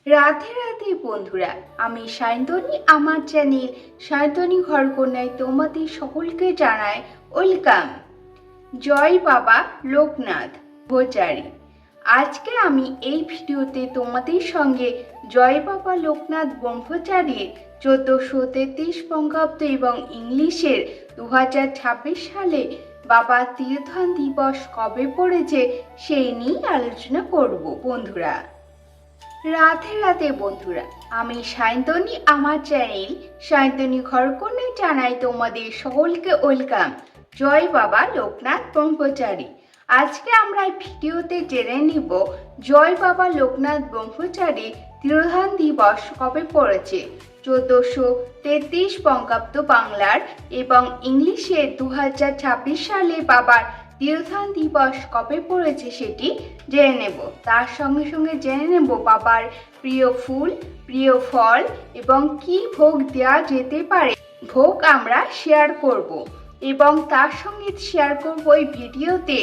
রাধে রাধে বন্ধুরা, আমি সায়ন্তনী। আমার চ্যানেল সায়ন্তনী ঘরকন্যায় তোমাদের সকলকে জানাই ওয়েলকাম। জয় বাবা লোকনাথ ব্রহ্মচারী। আজকে আমি এই ভিডিওতে তোমাদের সঙ্গে জয় বাবা লোকনাথ ব্রহ্মচারীর 1433 বঙ্গাব্দ এবং ইংলিশের 2026 সালে বাবা তীর্থন দিবস কবে পড়েছে সেই নিয়ে আলোচনা করব বন্ধুরা। রাধে রাধে বন্ধুরা, আমি সায়ন্তনী। আমার চ্যানেল সায়ন্তনী ঘরকন্যায় জানাই তোমাদের সকলকে ওয়েলকাম। জয় বাবা লোকনাথ ব্রহ্মচারী। আজকে আমরা এই ভিডিওতে জেনে নিব জয় বাবা লোকনাথ ব্রহ্মচারী তিরোধান দিবস কবে পড়েছে। 1433 বঙ্গাব্দ বাংলার এবং ইংলিশে 2026 সালে বাবার তিরোধান দিবস কবে পড়েছে সেটি জেনে নেব। তার সঙ্গে সঙ্গে জেনে নেব বাবার প্রিয় ফুল, প্রিয় ফল এবং কি ভোগ দেওয়া যেতে পারে। ভোগ আমরা শেয়ার করব এবং তার সঙ্গে শেয়ার করব এই ভিডিওতে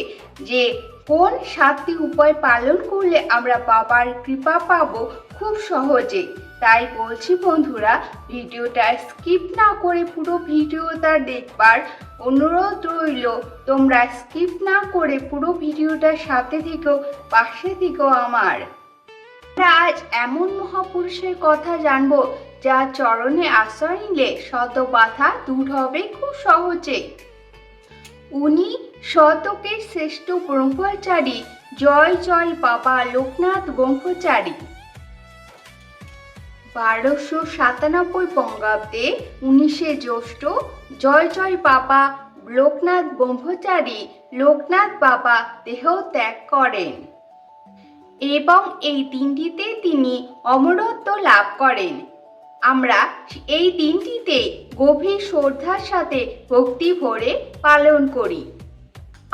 যে কোন 7টি উপায় পালন করলে আমরা বাবার কৃপা পাবো খুব সহজে। তাই বলছি বন্ধুরা, ভিডিওটা স্কিপ না করে পুরো ভিডিওটা দেখবার অনুরোধ রইল। তোমরা স্কিপ না করে পুরো ভিডিওটার সাথে থেকেও পাশে থেকেও আমার। আমরা আজ এমন মহাপুরুষের কথা জানবো যা চরণে আশ্রয় নিলে শত বাধা দূর হবে খুব সহজে। উনি শতকের শ্রেষ্ঠ ব্রহ্মচারী জয় জয় বাবা লোকনাথ ব্রহ্মচারী। 1297 বঙ্গাব্দে 19শে জ্যৈষ্ঠ জয় জয় বাবা লোকনাথ ব্রহ্মচারী লোকনাথ বাবা দেহ ত্যাগ করেন এবং এই দিনটিতে তিনি অমরত্ব লাভ করেন। আমরা এই দিনটিতে গভীর শ্রদ্ধার সাথে ভক্তি ভরে পালন করি।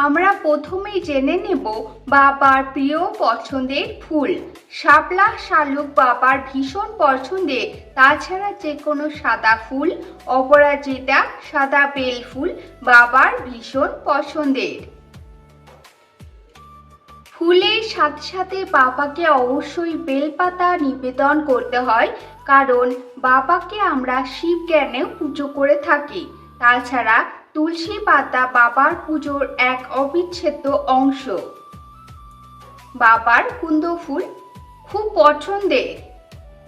আমরা প্রথমেই জেনে নেব বাবার প্রিয় পছন্দের ফুল। শাপলা শালুক বাবার ভীষণ পছন্দের, তাছাড়া যে কোনো সাদা ফুল, অপরাজিতা সাদা বেল ফুল বাবার ভীষণ পছন্দের। ফুলের সাথে সাথে বাবাকে অবশ্যই বেলপাতা নিবেদন করতে হয়, কারণ বাবাকে আমরা শিব জ্ঞানেও পুজো করে থাকি। তাছাড়া তুলসী পাতা বাবার পুজোর এক অবিচ্ছেদ্য অংশ। বাবার কুন্দ ফুল খুব পছন্দের।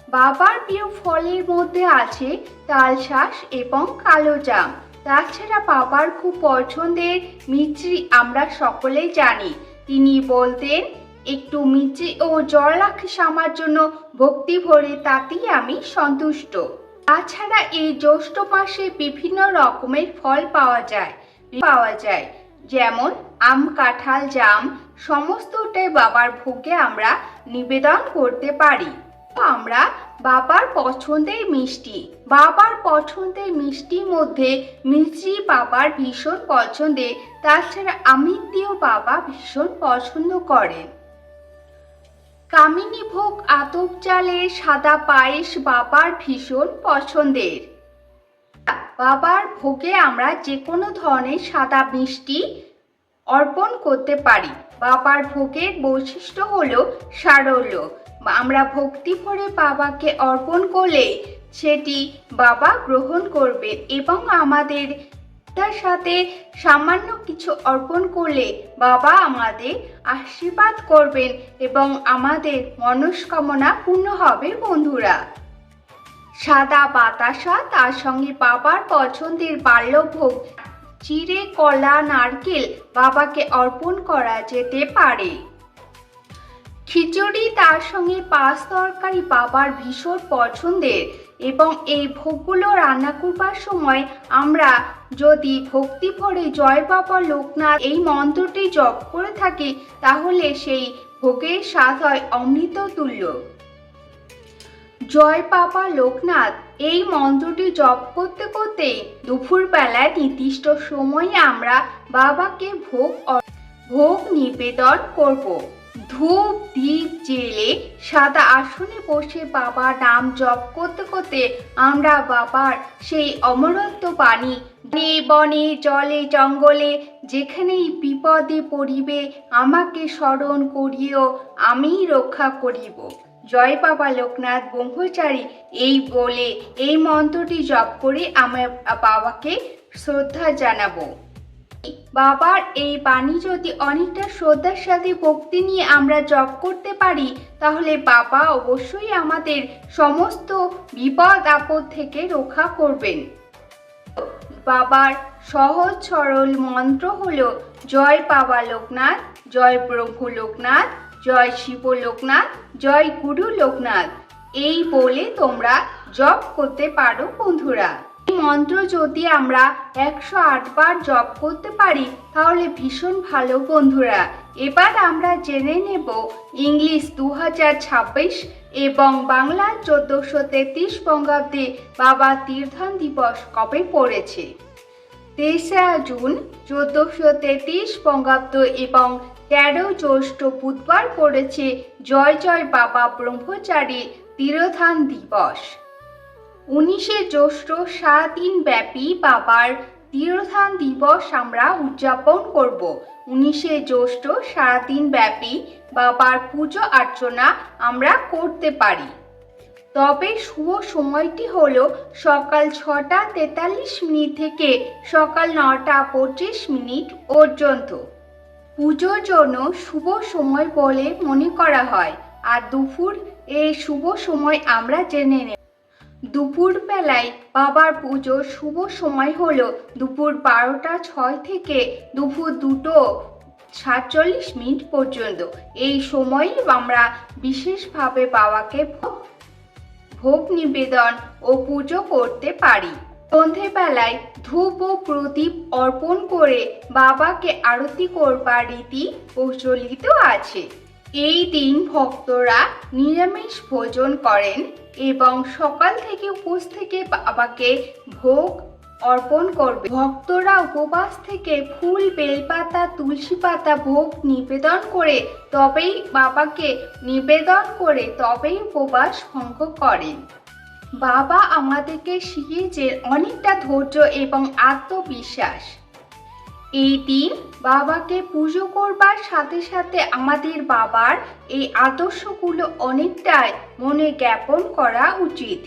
বাবার প্রিয় ফলের মধ্যে আছে তালশাঁস এবং কালো জাম। তাছাড়া বাবার খুব পছন্দের মিছরি আমরা সকলেই জানি। তিনি বলতেন, একটু মিছরি ও জল রাখিস আমার জন্য, ভক্তি ভরে তাতেই আমি সন্তুষ্ট। তাছাড়া এই জ্যৈষ্ঠ মাসে বিভিন্ন রকমের ফল পাওয়া যায়, যেমন আম, কাঁঠাল, জাম সমস্তটাই বাবার ভোগে আমরা নিবেদন করতে পারি। আমরা বাবার পছন্দের মিষ্টি, বাবার পছন্দের মিষ্টির মধ্যে মিছরি বাবার ভীষণ পছন্দের। তাছাড়া আমিত্তিও বাবা ভীষণ পছন্দ করেন। কামিনী ভোগ আতপ চালের সাদা পায়েস বাবার ভীষণ পছন্দের। বাবার ভোগে আমরা যে কোনো ধরনের সাদা মিষ্টি অর্পণ করতে পারি। বাবার ভোগের বৈশিষ্ট্য হলো সারল্য। আমরা ভক্তি ভরে বাবাকে অর্পণ করলে সেটি বাবা গ্রহণ করবেন এবং আমাদের তার সাথে সামান্য কিছু অর্পণ করলে বাবা আমাদের আশীর্বাদ করবেন এবং আমাদের মনস্কামনা পূর্ণ হবে বন্ধুরা। সাদা বাতাসা, তার সঙ্গে বাবার পছন্দের বাল্যভোগ চিড়ে, কলা, নারকেল বাবাকে অর্পণ করা যেতে পারে। খিচুড়ি তার সঙ্গে পাঁচ তরকারি বাবার ভীষণ পছন্দের এবং এই ভোগগুলো রান্না করবার সময় আমরা যদি ভক্তি ভরে জয় বাবা লোকনাথ এই মন্ত্রটি জপ করে থাকি তাহলে সেই ভোগের স্বাদ হয় অমৃত তুল্য। জয় বাবা লোকনাথ এই মন্ত্রটি জপ করতে করতে দুপুরবেলায় নির্দিষ্ট সময়ে আমরা বাবাকে ভোগ নিবেদন করব। ধূপ দীপ জেলে সাদা আসনে বসে বাবার নাম জপ করতে করতে আমরা বাবার সেই অমরত্ব বাণী, বনে বনে জলে জঙ্গলে যেখানেই বিপদে পড়িবে আমাকে স্মরণ করিও, আমি রক্ষা করিব। জয় বাবা লোকনাথ ব্রহ্মচারী এই বলে এই মন্ত্রটি জপ করে আমার বাবাকে শ্রদ্ধা জানাবো। বাবার এই বাণী যদি অনেকটা শ্রদ্ধার সাথে ভক্তি নিয়ে আমরা জপ করতে পারি তাহলে বাবা অবশ্যই আমাদের সমস্ত বিপদ আপদ থেকে রক্ষা করবেন। বাবার সহজ সরল মন্ত্র হলো জয় বাবা লোকনাথ, জয় ব্রহ্ম লোকনাথ, জয় শিব লোকনাথ, জয় গুরু লোকনাথ। এই বলে তোমরা জপ করতে পারো বন্ধুরা। এই মন্ত্র যদি আমরা 108 বার জপ করতে পারি তাহলে ভীষণ ভালো বন্ধুরা। এবার আমরা জেনে নেব ইংলিশ 2026 এবং বাংলা 1433 বঙ্গাব্দে বাবা তীর্থন দিবস কবে পড়েছে। 23 জুন 1433 বঙ্গাব্দ এবং 13 জ্যৈষ্ঠ বুধবার পড়েছে জয় জয় বাবা ব্রহ্মচারী তীর্থন দিবস। 19 জ্যৈষ্ঠ সারাদিন ব্যাপী বাবার তীর্থন দিবস আমরা উদযাপন করব। 19 জ্যৈষ্ঠ সারাদিন ব্যাপী বাবার পুজো অর্চনা আমরা করতে পারি। তবে শুভ সময়টি হলো সকাল 6টা 43 মিনিট থেকে সকাল 9টা 25 মিনিট পর্যন্ত। পুজোর জন্য শুভ সময় বলে মনে করা হয়। আর দুপুর এই শুভ সময় আমরা জেনে নেব। দুপুর বেলায় বাবার পুজোর শুভ সময় হলো দুপুর 12টা 6 থেকে দুপুর 2টো 47 মিনিট পর্যন্ত। এই সময়ে আমরা বিশেষভাবে বাবাকে ভোগ নিবেদন ও পুজো করতে পারি। সন্ধেবেলায় ধূপ ও প্রদীপ অর্পণ করে বাবাকে আরতি করবার রীতি প্রচলিত আছে। এই দিন ভক্তরা নিরামিষ ভোজন করেন এবং সকাল থেকে উপোস থেকে বাবাকে ভোগ অর্পণ করবে। ভক্তরা উপবাস থেকে ফুল, বেলপাতা, তুলসী পাতা ভোগ নিবেদন করে তবেই বাবাকে নিবেদন করে তবেই উপবাস ভঙ্গ করেন। বাবা আমাদেরকে শিখিয়েছেন অনেকটা ধৈর্য এবং আত্মবিশ্বাস। এই দিন বাবাকে পুজো করবার সাথে সাথে আমাদের বাবার এই আদর্শগুলো অনেকটাই মনে জ্ঞাপন করা উচিত।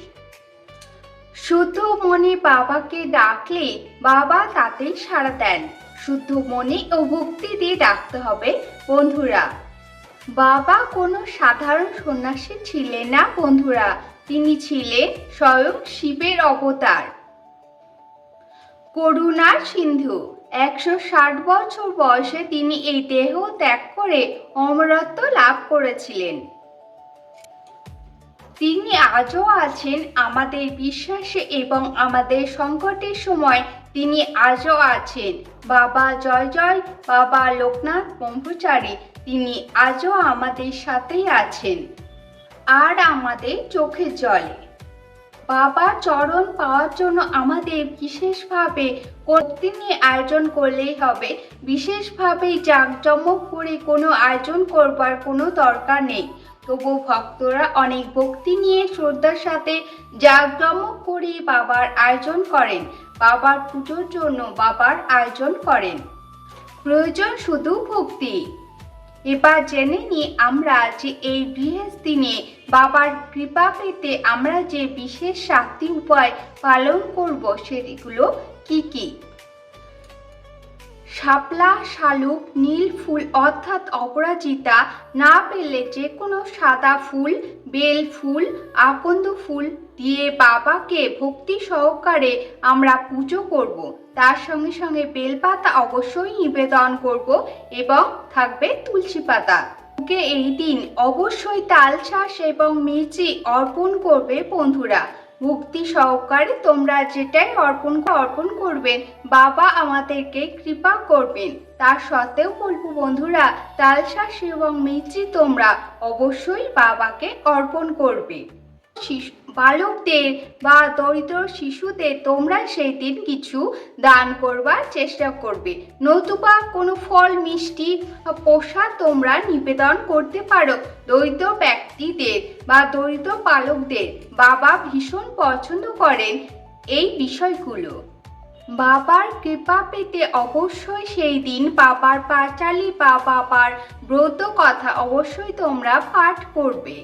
শুদ্ধ মনে বাবাকে ডাকলে বাবা তাতেই সাড়া দেন। শুদ্ধ মনে ও ভক্তি দিয়ে ডাকতে হবে বন্ধুরা। বাবা কোনো সাধারণ সন্ন্যাসী ছিলেন না বন্ধুরা, তিনি ছিলেন স্বয়ং শিবের অবতার, করুণার সিন্ধু। 160 বছর বয়সে তিনি এই দেহ ত্যাগ করে অমরত্ব লাভ করেছিলেন। তিনি আজও আছেন আমাদের বিশ্বাসে এবং আমাদের সংকটের সময় তিনি আজও আছেন। বাবা জয় জয় বাবা লোকনাথ ব্রহ্মচারী তিনি আজও আমাদের সাথেই আছেন আর আমাদের চোখের জলে। বাবার চরণ পাওয়ার জন্য আমাদের বিশেষভাবে ভক্তি নিয়ে আয়োজন করলেই হবে। বিশেষভাবে জাঁকজমক করে কোনো আয়োজন করবার কোনো দরকার নেই। তবু ভক্তরা অনেক ভক্তি নিয়ে শ্রদ্ধার সাথে জাঁকজমক করে বাবার আয়োজন করেন, বাবার পুজোর জন্য বাবার আয়োজন করেন। প্রয়োজন শুধু ভক্তি। এবার জেনে নিই আমরা যে এই বিশেষ দিনে বাবার কৃপা পেতে আমরা যে বিশেষ 7টি উপায় পালন করব সেগুলো কি কি। শাপলা, শালুক, নীল ফুল অর্থাৎ অপরাজিতা, না পেলে যে কোনো সাদা ফুল, বেল ফুল, আকন্দ ফুল দিয়ে বাবাকে ভক্তি সহকারে আমরা পুজো করব। তার সঙ্গে সঙ্গে বেলপাতা অবশ্যই নিবেদন করব এবং থাকবে তুলসী পাতা। এই দিন অবশ্যই তাল শাঁস এবং মির্চি অর্পণ করবে বন্ধুরা। ভক্তি সহকারে তোমরা যেটাই অর্পণ করবেন বাবা আমাদেরকে কৃপা করবেন। তার সত্ত্বেও বলবো বন্ধুরা, তাল শাঁস এবং মির্চি তোমরা অবশ্যই বাবাকে অর্পণ করবে। বালকদের বা দরিদ্র শিশুদের তোমরা সেই দিন কিছু দান করবার চেষ্টা করবে, নতুবা কোনো ফল, মিষ্টি, প্রসাদ তোমরা নিবেদন করতে পারো দরিদ্র ব্যক্তিদের বা দরিদ্র বালকদের। বাবা ভীষণ পছন্দ করেন এই বিষয়গুলো। বাবার কৃপা পেতে অবশ্যই সেই দিন বাবার পাঁচালী বা বাবার ব্রত কথা অবশ্যই তোমরা পাঠ করবে।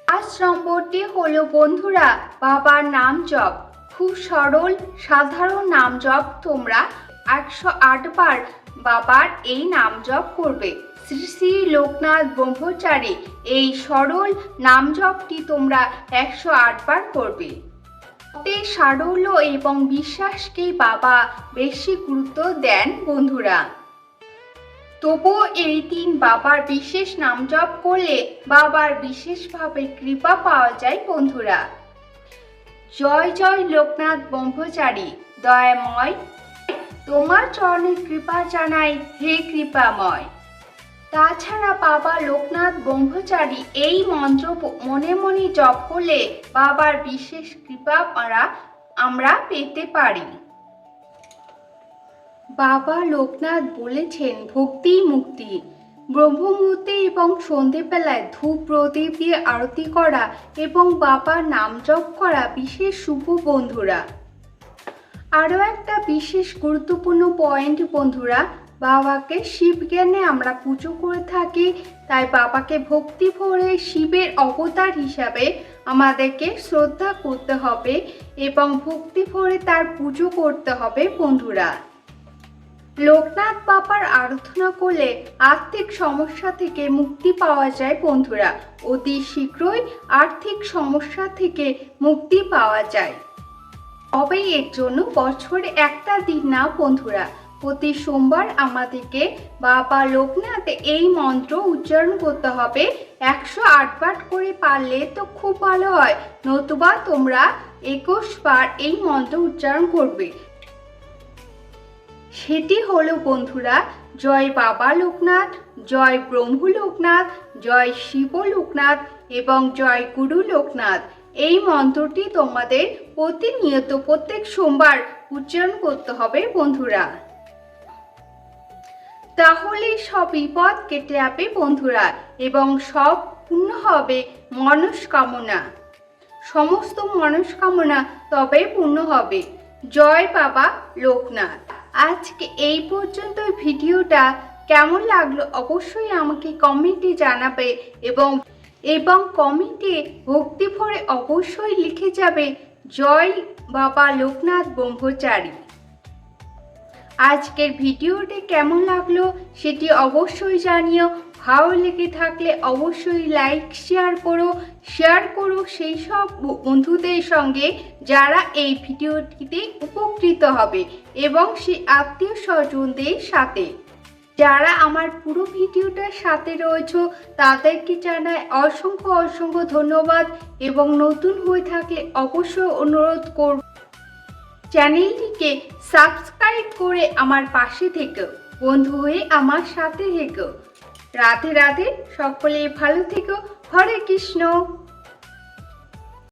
আজ নম্বরটি হলো বন্ধুরা বাবার নাম জপ। খুব সরল সাধারণ নাম জপ। তোমরা 108 বার বাবার এই নাম জপ করবে। শ্রী শ্রী লোকনাথ ব্রহ্মচারী এই সরল নাম জপটি তোমরা 108 বার করবে। সারল্য এবং বিশ্বাসকে বাবা বেশি গুরুত্ব দেন বন্ধুরা। তবুও এই দিন বাবার বিশেষ নাম জপ করলে বাবার বিশেষভাবে কৃপা পাওয়া যায় বন্ধুরা। জয় জয় লোকনাথ ব্রহ্মচারী দয়াময়, তোমার চরণে কৃপা জানাই হে কৃপাময়। তাছাড়া বাবা লোকনাথ ব্রহ্মচারী এই মন্ত্র মনে মনে জপ করলে বাবার বিশেষ কৃপা আমরা পেতে পারি। বাবা লোকনাথ বলেছেন ভক্তি মুক্তি। ব্রহ্মমুহূর্তে এবং সন্ধেবেলায় ধূপ প্রদীপ দিয়ে আরতি করা এবং বাবার নাম জপ করা বিশেষ শুভ বন্ধুরা। আরও একটা বিশেষ গুরুত্বপূর্ণ পয়েন্ট বন্ধুরা, বাবাকে শিব জ্ঞানে আমরা পুজো করে থাকি, তাই বাবাকে ভক্তি ভরে শিবের অবতার হিসাবে আমাদেরকে শ্রদ্ধা করতে হবে এবং ভক্তি ভরে তার পুজো করতে হবে বন্ধুরা। লোকনাথ বাবার আরাধনা করলে আর্থিক সমস্যা থেকে মুক্তি পাওয়া যায় বন্ধুরা। অতি শীঘ্রই আর্থিক সমস্যা থেকে মুক্তি পাওয়া যায়। তবে এর জন্য বছরে একটা দিন না বন্ধুরা, প্রতি সোমবার আমাদেরকে বাবা লোকনাথ এই মন্ত্র উচ্চারণ করতে হবে। 108 বার করে পারলে তো খুব ভালো হয়, নতুবা তোমরা 21 বার এই মন্ত্র উচ্চারণ করবে। সেটি হলো বন্ধুরা জয় বাবা লোকনাথ, জয় ব্রহ্ম লোকনাথ, জয় শিব লোকনাথ এবং জয় গুরু লোকনাথ। এই মন্ত্রটি তোমাদের প্রতিনিয়ত প্রত্যেক সোমবার উচ্চারণ করতে হবে বন্ধুরা। তাহলে সব বিপদ কেটে যাবে বন্ধুরা এবং সব পূর্ণ হবে মনস্কামনা। সমস্ত মনস্কামনা তবে পূর্ণ হবে। জয় বাবা লোকনাথ। আজকে এই পর্যন্ত ভিডিওটা কেমন লাগলো অবশ্যই আমাকে কমেন্টে জানাবে এবং কমেন্টে ভক্তি ভরে অবশ্যই লিখে যাবে জয় বাবা লোকনাথ ব্রহ্মচারী। আজকের ভিডিওটি কেমন লাগলো সেটি অবশ্যই জানিও। ভালো লেগে থাকলে অবশ্যই লাইক শেয়ার করো সেই সব বন্ধুদের সঙ্গে যারা এই ভিডিওটিতে উপকৃত হবে এবং সেই আত্মীয় স্বজনদের সাথে। যারা আমার পুরো ভিডিওটার সাথে রয়েছে তাদেরকে জানাই অসংখ্য অসংখ্য ধন্যবাদ এবং নতুন হয়ে থাকলে অবশ্যই অনুরোধ করব চ্যানেলটিকে সাবস্ক্রাইব করে আমার পাশে থেকো, বন্ধু হয়ে আমার সাথে থেকো। রাধে রাধে, সকলে ভালো থেকো। হরে কৃষ্ণ।